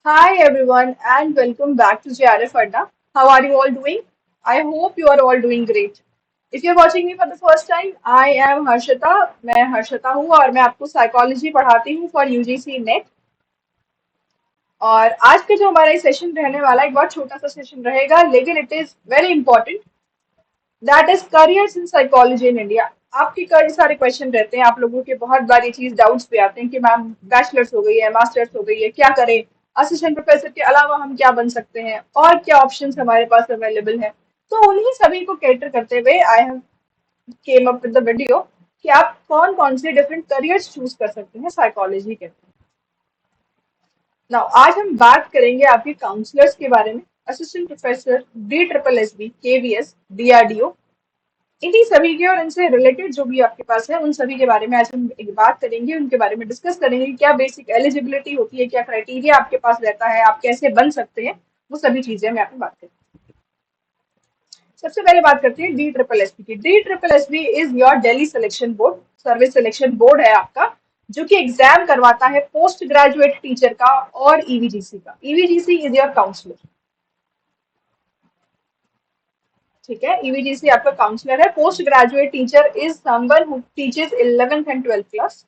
Hi everyone and welcome back to JRF Adda. How are you all doing? I hope you are all doing great. If you're watching me for the first time, I am Harshita. मैं हर्षिता हूँ और मैं आपको psychology पढ़ाती हूँ for UGC net. और आज का जो हमारा ये सेशन रहने वाला है एक बहुत छोटा सा सेशन रहेगा लेकिन it is very important. That is careers in psychology in India. आपके कई सारे क्वेश्चन रहते हैं, आप लोगों के बहुत बार ये चीज डाउट्स पे आते हैं कि मैम बैचलर्स हो गई है, मास्टर्स हो गई है, क्या करें? असिस्टेंट प्रोफेसर के अलावा हम क्या बन सकते हैं और क्या ऑप्शंस हमारे पास अवेलेबल है? तो उन्हीं सभी को कैटर करते हुए I have came up with the video कि आप कौन कौन से डिफरेंट करियर्स चूज कर सकते हैं साइकोलॉजी के। नाउ आज हम बात करेंगे आपके काउंसलर्स के बारे में। Assistant professor, D triple S B, KVS, DRDO, इन्हीं सभी के और इनसे रिलेटेड जो भी आपके पास है उन सभी के बारे में आज हम एक बात करेंगे, उनके बारे में डिस्कस करेंगे कि क्या बेसिक एलिजिबिलिटी होती है, क्या क्राइटेरिया आपके पास रहता है, आप कैसे बन सकते हैं। वो सभी चीजें हम यहाँ पे बात करेंगे। सबसे पहले बात करते हैं डी ट्रिपल एस बी की। D triple S B is your Delhi selection board, service selection board है आपका, जो कि एग्जाम करवाता है पोस्ट ग्रेजुएट टीचर का और ईवीजीसी का। EVGC is your counsellor. ठीक है, ईवीजीसी आपका काउंसलर है। Post graduate teacher is someone who teaches 11th and 12th class.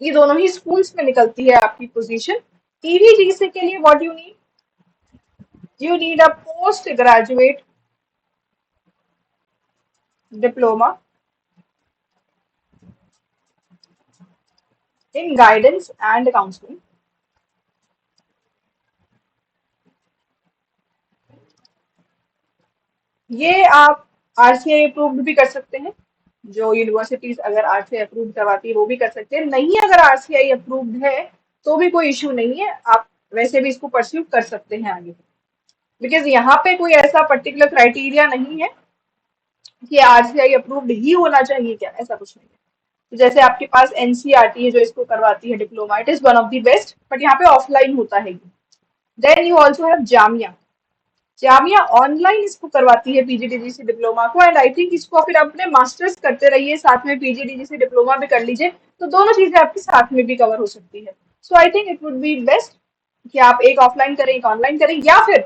ये दोनों ही स्कूल्स में निकलती है आपकी पोजीशन। ईवीजीसी के लिए what you need a post graduate diploma in guidance and counselling. ये आप आरसीआई अप्रूव्ड भी कर सकते हैं। जो यूनिवर्सिटीज अगर आरसीआई अप्रूव करवाती है वो भी कर सकते हैं। नहीं, अगर आरसीआई अप्रूव्ड है तो भी कोई इश्यू नहीं है, आप वैसे भी इसको परस्यू कर सकते हैं आगे। बिकॉज यहाँ पे कोई ऐसा पर्टिकुलर क्राइटेरिया नहीं है कि आरसीआई अप्रूव्ड ही होना चाहिए, क्या ऐसा कुछ नहीं है। तो जैसे आपके पास एनसीईआरटी है जो इसको करवाती है diploma, it is one of the best, but यहाँ पे ऑफलाइन होता है। Then you also have Jamia. Jamia online इसको करवाती है पीजीडीजीसी डिप्लोमा को, एंड आई थिंक इसको फिर अपने मास्टर्स करते रहिए, साथ में पीजीडीजीसी डिप्लोमा भी कर लीजिए, तो दोनों चीजें आपके साथ में भी कवर हो सकती है। So I think it would be best कि आप एक ऑफलाइन करें एक ऑनलाइन करें, या फिर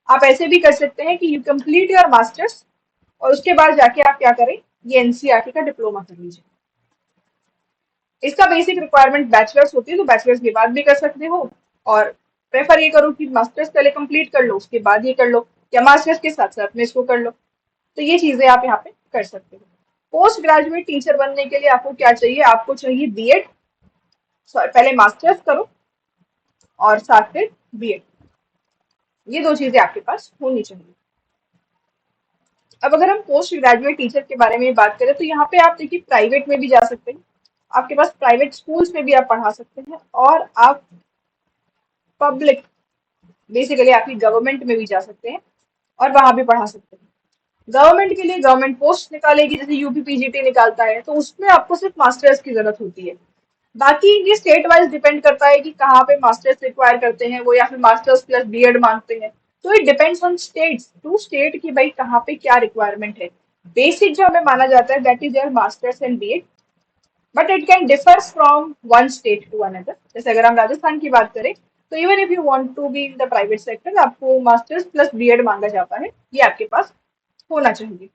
आप ऐसे भी कर सकते हैं कि यू कंप्लीट योर मास्टर्स और उसके बाद जाके आप क्या करें, ये एनसीईआरटी का डिप्लोमा कर लीजिए। इसका बेसिक रिक्वायरमेंट बैचलर्स होती है, तो बैचलर्स के बाद भी कर सकते हो, और प्रेफर ये करो कि मास्टर्स पहले कंप्लीट कर लो उसके बाद ये कर लो, या मास्टर्स के साथ साथ में इसको कर लो। तो ये चीजें आप यहाँ पे कर सकते हो। पोस्ट ग्रेजुएट टीचर बनने के लिए आपको क्या चाहिए? आपको चाहिए बीएड। पहले मास्टर्स करो और साथ फिर बीएड। ये दो चीजें आपके पास होनी चाहिए। अब अगर हम पोस्ट ग्रेजुएट टीचर के बारे में बात करें तो यहाँ पे आप देखिए प्राइवेट में भी जा सकते हैं, आपके पास प्राइवेट स्कूल्स में भी आप पढ़ा सकते हैं, और आप पब्लिक बेसिकली आपकी गवर्नमेंट में भी जा सकते हैं और वहां भी पढ़ा सकते हैं। गवर्नमेंट के लिए गवर्नमेंट पोस्ट निकालेगी, जैसे यूपी पीजीटी निकालता है, तो उसमें आपको सिर्फ मास्टर्स की जरूरत होती है। बाकी ये स्टेट वाइज डिपेंड करता है कि कहाँ पे मास्टर्स रिक्वायर करते हैं वो, या फिर मास्टर्स प्लस बीएड मांगते हैं। तो it depends on state to state की भाई कहाँ पे क्या रिक्वायरमेंट है। बेसिक जो हमें माना जाता है that is your masters and BEd, but it can differ from one state to another. जैसे अगर हम राजस्थान की बात करें तो even if you want to be in the private sector, आपको मास्टर्स प्लस बीएड मांगा जाता है, ये आपके पास होना चाहिए।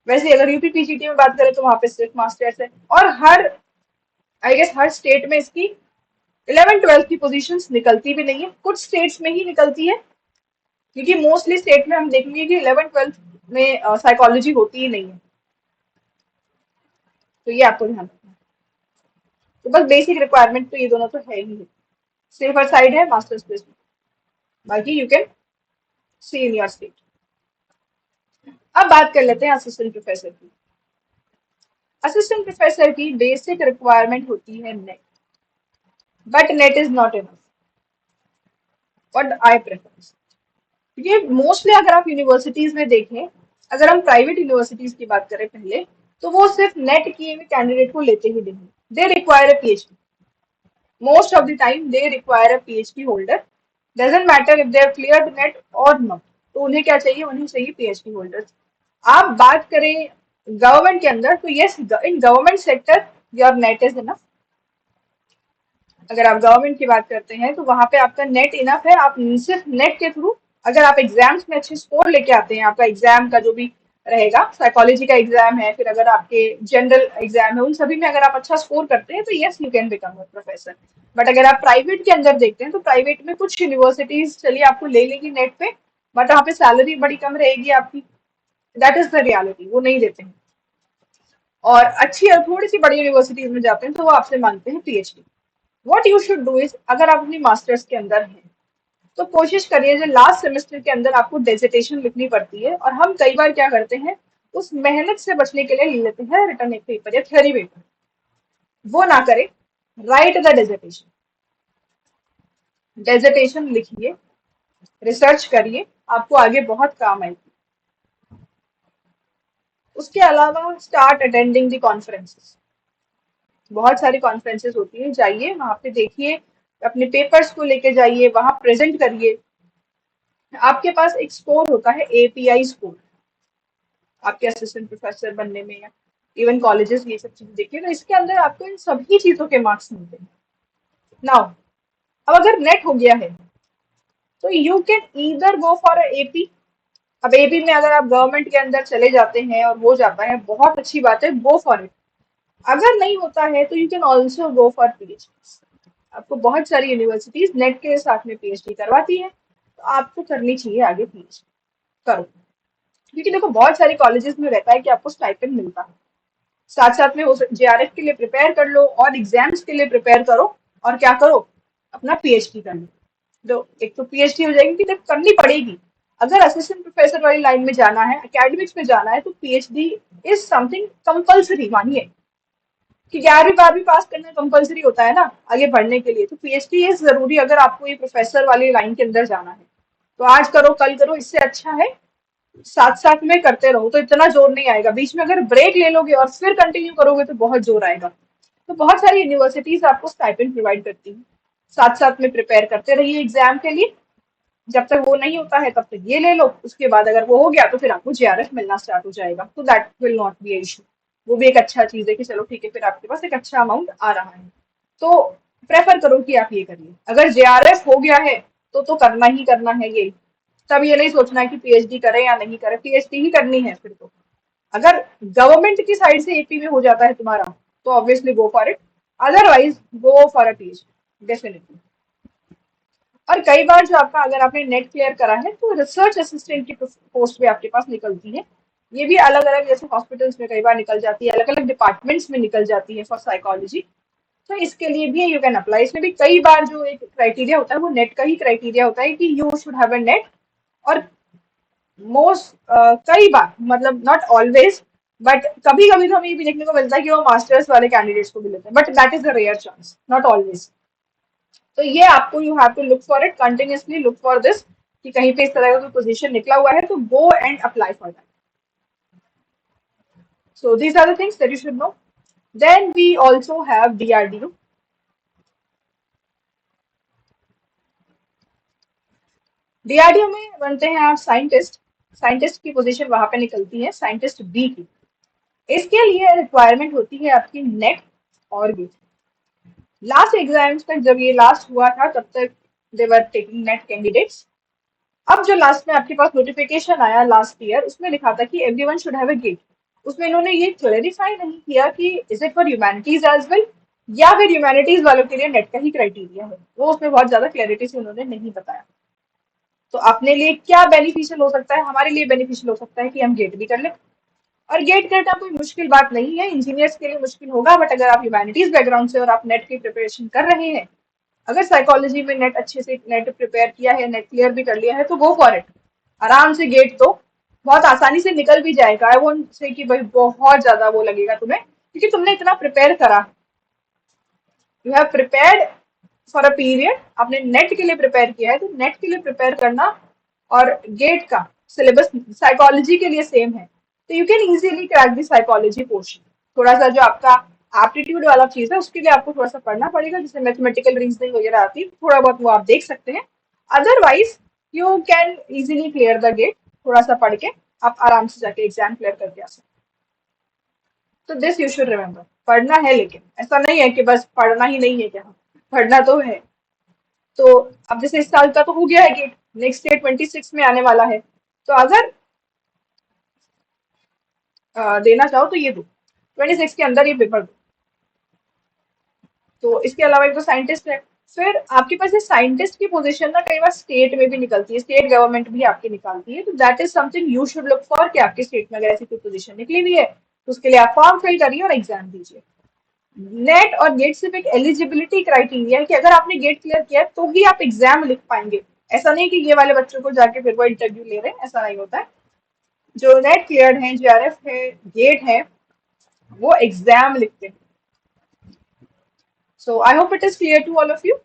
वैसे अगर यूपी पीजीटी में बात करें तो वहां पे सिर्फ मास्टर्स है, और हर आई गेस हर स्टेट में इसकी 11th 12th की पोजीशंस निकलती भी नहीं है, कुछ स्टेट्स में ही निकलती है, क्योंकि मोस्टली स्टेट में हम देखेंगे कि 11th 12th में साइकोलॉजी होती ही नहीं है। तो ये आपको ध्यान रखना है। तो बस बेसिक रिक्वायरमेंट तो ये दोनों तो है ही है। सेफर साइड है मास्टर्स प्लेसमेंट, बाकी you can see in your state. अब बात कर लेते हैं असिस्टेंट प्रोफेसर की। असिस्टेंट प्रोफेसर की बेसिक रिक्वायरमेंट होती है net, but net is not enough, what I prefer. ये मोस्टली अगर आप यूनिवर्सिटीज में देखें, अगर हम प्राइवेट यूनिवर्सिटीज की बात करें पहले, तो वो सिर्फ नेट किए हुए कैंडिडेट को लेते ही नहीं, they require a PhD. Most of the time they require a PhD holder, doesn't matter if they have cleared net और नॉट। तो उन्हें क्या चाहिए? उन्हें चाहिए पीएचडी होल्डर्स। आप बात करें गवर्नमेंट के अंदर तो yes, in government sector your net is enough, अगर आप गवर्नमेंट की बात करते हैं तो वहां पे आपका नेट इनफ है। आप सिर्फ नेट के थ्रू अगर आप एग्जाम्स में अच्छे स्कोर लेके आते हैं, आपका एग्जाम का जो भी रहेगा, साइकोलॉजी का एग्जाम है, फिर अगर आपके जनरल एग्जाम है, उन सभी में अगर आप अच्छा स्कोर करते हैं तो yes you can become a professor. But अगर आप प्राइवेट के अंदर देखते हैं तो प्राइवेट में कुछ यूनिवर्सिटीज चलिए आपको ले लेगी नेट पे, बट वहाँ पे सैलरी बड़ी कम रहेगी आपकी। दैट इज द रियलिटी, वो नहीं देते हैं। और अच्छी और थोड़ी सी बड़ी यूनिवर्सिटीज में जाते हैं तो वो आपसे मांगते हैं PhD. What you should do is, अगर आप अपनी मास्टर्स के अंदर हैं तो कोशिश करिए, जो लास्ट सेमेस्टर के अंदर आपको डेजिटेशन लिखनी पड़ती है, और हम कई बार क्या करते हैं, उस मेहनत से बचने के लिए ले लेते हैं रिटर्न एक पेपर या थ्योरी पेपर। वो ना करें, राइट द डेजिटेशन। डेजिटेशन लिखिए, रिसर्च करिए, आपको आगे बहुत काम आएगी। उसके अलावा स्टार्ट अटेंडिंग द कॉन्फ्रेंसेस। बहुत सारी कॉन्फ्रेंसेस होती है, जाइए वहां पे देखिए, अपने पेपर्स को लेके जाइए, वहां प्रेजेंट करिए। आपके पास एक स्कोर होता है, एपीआई स्कोर, आपके असिस्टेंट प्रोफेसर बनने में, या इवन कॉलेजेस ये सब चीजें देखिए, तो इसके अंदर आपको इन सभी चीजों के मार्क्स मिलते हैं। नाउ अब अगर नेट हो गया है तो you can either go for AP. अब एपी में अगर आप गवर्नमेंट के अंदर चले जाते हैं और हो जाता है, बहुत अच्छी बात है, गो फॉर इट। अगर नहीं होता है तो you can also go for PhD. आपको बहुत सारी यूनिवर्सिटीज नेट के साथ में पीएचडी करवाती है, तो आपको करनी चाहिए आगे पीएचडी, करो। क्योंकि देखो बहुत सारे कॉलेजेस में रहता है कि आपको स्टाइपेंड मिलता है, साथ साथ में हो जेआरएफ के लिए प्रिपेयर कर लो और एग्जाम्स के लिए प्रिपेयर करो, और क्या करो, अपना पीएचडी कर लो। तो एक तो पीएचडी हो जाएगी कि देखो करनी पड़ेगी। अगर असिस्टेंट प्रोफेसर वाली लाइन में जाना है, एकेडमिक्स में जाना है, तो पीएचडी इज समथिंग कंपल्सरी, मानिए कि 11वीं 12वीं पास करना कंपल्सरी होता है ना आगे बढ़ने के लिए, तो पीएचडी इज जरूरी अगर आपको ये प्रोफेसर वाली लाइन के अंदर जाना है। तो आज करो कल करो, इससे अच्छा है साथ साथ में करते रहो, तो इतना जोर नहीं आएगा। बीच में अगर ब्रेक ले लोगे और फिर कंटिन्यू करोगे तो बहुत जोर आएगा। तो बहुत सारी यूनिवर्सिटीज आपको स्टाइपेंड प्रोवाइड करती हैं, साथ साथ में प्रिपेयर करते रहिए एग्जाम के लिए। जब तक वो नहीं होता है तब तक ये ले लो, उसके बाद अगर वो हो गया तो फिर आपको जेआरएफ मिलना स्टार्ट हो जाएगा, तो that will not be issue. वो भी एक अच्छा चीज है कि चलो ठीक है, फिर आपके पास एक अच्छा अमाउंट आ रहा है। तो प्रेफर करो कि आप ये करिए। अगर जेआरएफ हो गया है तो करना ही करना है ये। तब ये नहीं सोचना है कि पीएचडी करें या नहीं करें, पीएचडी ही करनी है फिर तो। अगर गवर्नमेंट की साइड से एपी में हो जाता है तुम्हारा तो obviously go for it, otherwise go for a PhD definitely. और कई बार जो आपका, अगर आपने नेट क्लियर करा है तो रिसर्च असिस्टेंट की पोस्ट भी आपके पास निकलती है। ये भी अलग अलग, जैसे हॉस्पिटल्स में कई बार निकल जाती है, अलग अलग डिपार्टमेंट्स में निकल जाती है फॉर साइकोलॉजी। तो इसके लिए भी यू कैन अप्लाई। इसमें भी कई बार जो एक क्राइटेरिया होता है वो नेट का ही क्राइटेरिया होता है कि you should have a net. और मोस्ट कई बार, मतलब नॉट ऑलवेज, बट कभी कभी तो हमें ये भी देखने को मिलता है कि वो मास्टर्स वाले कैंडिडेट्स को भी लेते हैं, but that is a rare chance, not always. तो ये आपको, you have to look for it, continuously look for this, कि कहीं पे इस तरह का कोई पोजीशन निकला हुआ है तो go and apply for that. So these are the things that you should know. Then we also have DRDO. DRDO में बनते हैं आप साइंटिस्ट। साइंटिस्ट की पोजीशन वहां पे निकलती है, साइंटिस्ट बी की। इसके लिए रिक्वायरमेंट होती है आपकी नेट और गेट। लास्ट एग्जाम्स तक जब ये लास्ट हुआ था तब तक they were taking NET candidates. अब जो लास्ट में आपके पास नोटिफिकेशन आया लास्ट ईयर, उसमें लिखा था कि everyone should have a GATE. उसमें इन्होंने ये क्लेरिफाई नहीं किया कि is it for humanities as well, या फिर ह्यूमैनिटीज वालों के लिए नेट का ही क्राइटेरिया है। वो उसमें बहुत ज्यादा क्लैरिटी से उन्होंने नहीं बताया। तो अपने लिए क्या बेनिफिशियल हो सकता है, हमारे लिए बेनिफिशियल हो सकता है कि हम गेट भी कर लें। और गेट करना कोई मुश्किल बात नहीं है, इंजीनियर्स के लिए मुश्किल होगा, बट अगर आप ह्यूमैनिटीज बैकग्राउंड से और आप नेट की प्रिपरेशन कर रहे हैं, अगर साइकोलॉजी में नेट अच्छे से नेट प्रिपेयर किया है, नेट क्लियर भी कर लिया है, तो गो फॉर इट। आराम से गेट तो बहुत आसानी से निकल भी जाएगा। आई वोंट से कि भाई बहुत ज्यादा वो लगेगा तुम्हें, क्योंकि तुमने इतना प्रिपेयर करा, you have prepared for a period. आपने नेट के लिए प्रिपेयर किया है, तो नेट के लिए प्रिपेयर करना और गेट का सिलेबस साइकोलॉजी के लिए सेम है, तो you can easily crack the psychology portion. थोड़ा सा जो आपका एप्टीट्यूड वाला चीज है उसके लिए आपको थोड़ा सा पढ़ना पड़ेगा, जैसे मैथमेटिकल रीजनिंग वगैरह आती है, थोड़ा बहुत वो आप देख सकते हैं। Otherwise you can easily clear the GATE, थोड़ा सा पढ़ के आप आराम से जाके एग्जाम क्लियर करके आ सकते हैं। तो दिस यू शुड रिमेम्बर, पढ़ना है, लेकिन ऐसा नहीं है कि बस पढ़ना ही नहीं है क्या। पढ़ना तो है। तो अब जैसे इस साल का तो हो गया है गेट, नेक्स्ट ईयर 26 में आने वाला है। तो अगर देना चाहो तो ये दो, 26 के अंदर ये पेपर दो। तो इसके अलावा एक तो साइंटिस्ट है। फिर आपके पास ये साइंटिस्ट की पोजीशन ना कई बार स्टेट में भी निकलती है, स्टेट गवर्नमेंट भी आपकी निकालती है। तो that is something you should look for कि आपके स्टेट में अगर ऐसी कोई पोजीशन निकली हुई है तो उसके लिए आप फॉर्म फिल करिए और एग्जाम दीजिए। नेट और गेट सिर्फ एक एलिजिबिलिटी क्राइटेरिया है कि अगर आपने गेट क्लियर किया है तो ही आप एग्जाम लिख पाएंगे। ऐसा नहीं कि ये वाले बच्चों को जाके फिर वो इंटरव्यू ले रहे हैं, ऐसा नहीं होता है। जो नेट क्लियर है, जेआरएफ है, गेट है, वो एग्जाम लिखते हैं। So I hope it is clear to all of you.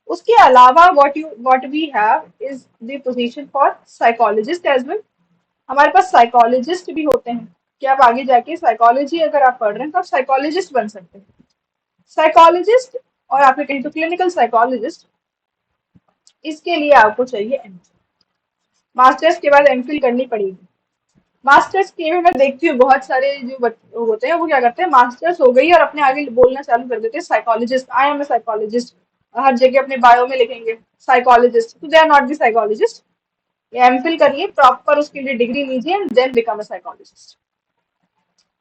उसके अलावा what we have is the position for psychologist as well. हमारे पास साइकोलॉजिस्ट भी होते हैं कि आप आगे जाके साइकोलॉजी अगर आप पढ़ रहे हैं तो आप साइकोलॉजिस्ट बन सकते हैं। साइकोलॉजिस्ट और आपने कहीं तो क्लिनिकल साइकोलॉजिस्ट, इसके लिए आपको चाहिए एमफिल। मास्टर्स के बाद एमफिल करनी पड़ेगी। मास्टर्स के में मैं देखती हूँ बहुत सारे जो होते हैं वो क्या करते हैं, मास्टर्स हो गई और अपने आगे बोलना चालू कर देते हैं psychologist, I am a psychologist. हर जगह अपने बायो में लिखेंगे साइकोलॉजिस्ट, तो they are not the psychologist. MPhil करिए प्रॉपर, उसके लिए डिग्री लीजिए and then become a psychologist.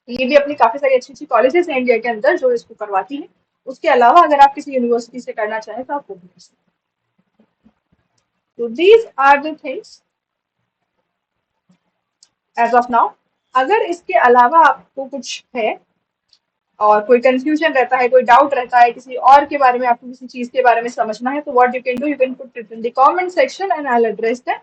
ये भी अपनी काफी सारी अच्छी अच्छी कॉलेजेस हैं इंडिया के अंदर जो इसको करवाती हैं। उसके अलावा अगर आप किसी यूनिवर्सिटी से करना चाहें तो आप वो भी कर सकते हैं। तो these are the things as of now. अगर इसके अलावा आपको कुछ है और कोई कंफ्यूजन रहता है, कोई डाउट रहता है किसी और के बारे में, आपको किसी चीज के बारे में समझना है, तो what you can do, you can put it in the comment section and I will address that.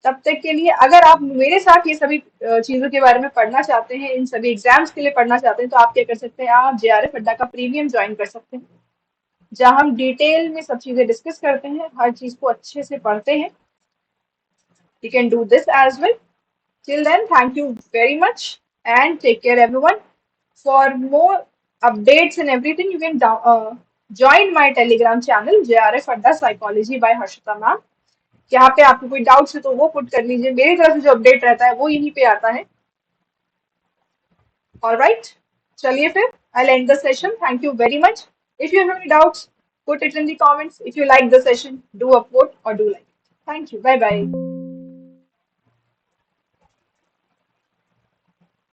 तब तक के लिए अगर आप मेरे साथ ये सभी चीजों के बारे में पढ़ना चाहते हैं, इन सभी एग्जाम्स के लिए पढ़ना चाहते हैं, तो आप क्या कर सकते हैं, आप जेआरएफ अड्डा का प्रीमियम ज्वाइन कर सकते हैं, जहां हम डिटेल में सब चीजें डिस्कस करते हैं, हर चीज को अच्छे से पढ़ते हैं। You can do this as well. Till then, thank you very much and take care, everyone. For more updates and everything, you can join my Telegram channel, JRF Adda Psychology by Harshita Ma'am. यहाँ पे आपको कोई doubts है तो वो put कर लीजिए, मेरी तरफ से जो अपडेट रहता है वो यहीं पे आता है। Alright, चलिए फिर I'll end the session. Thank you very much. If you have any doubts, put it in the comments. If you like the session, do upvote or do like it. Thank you. Bye bye.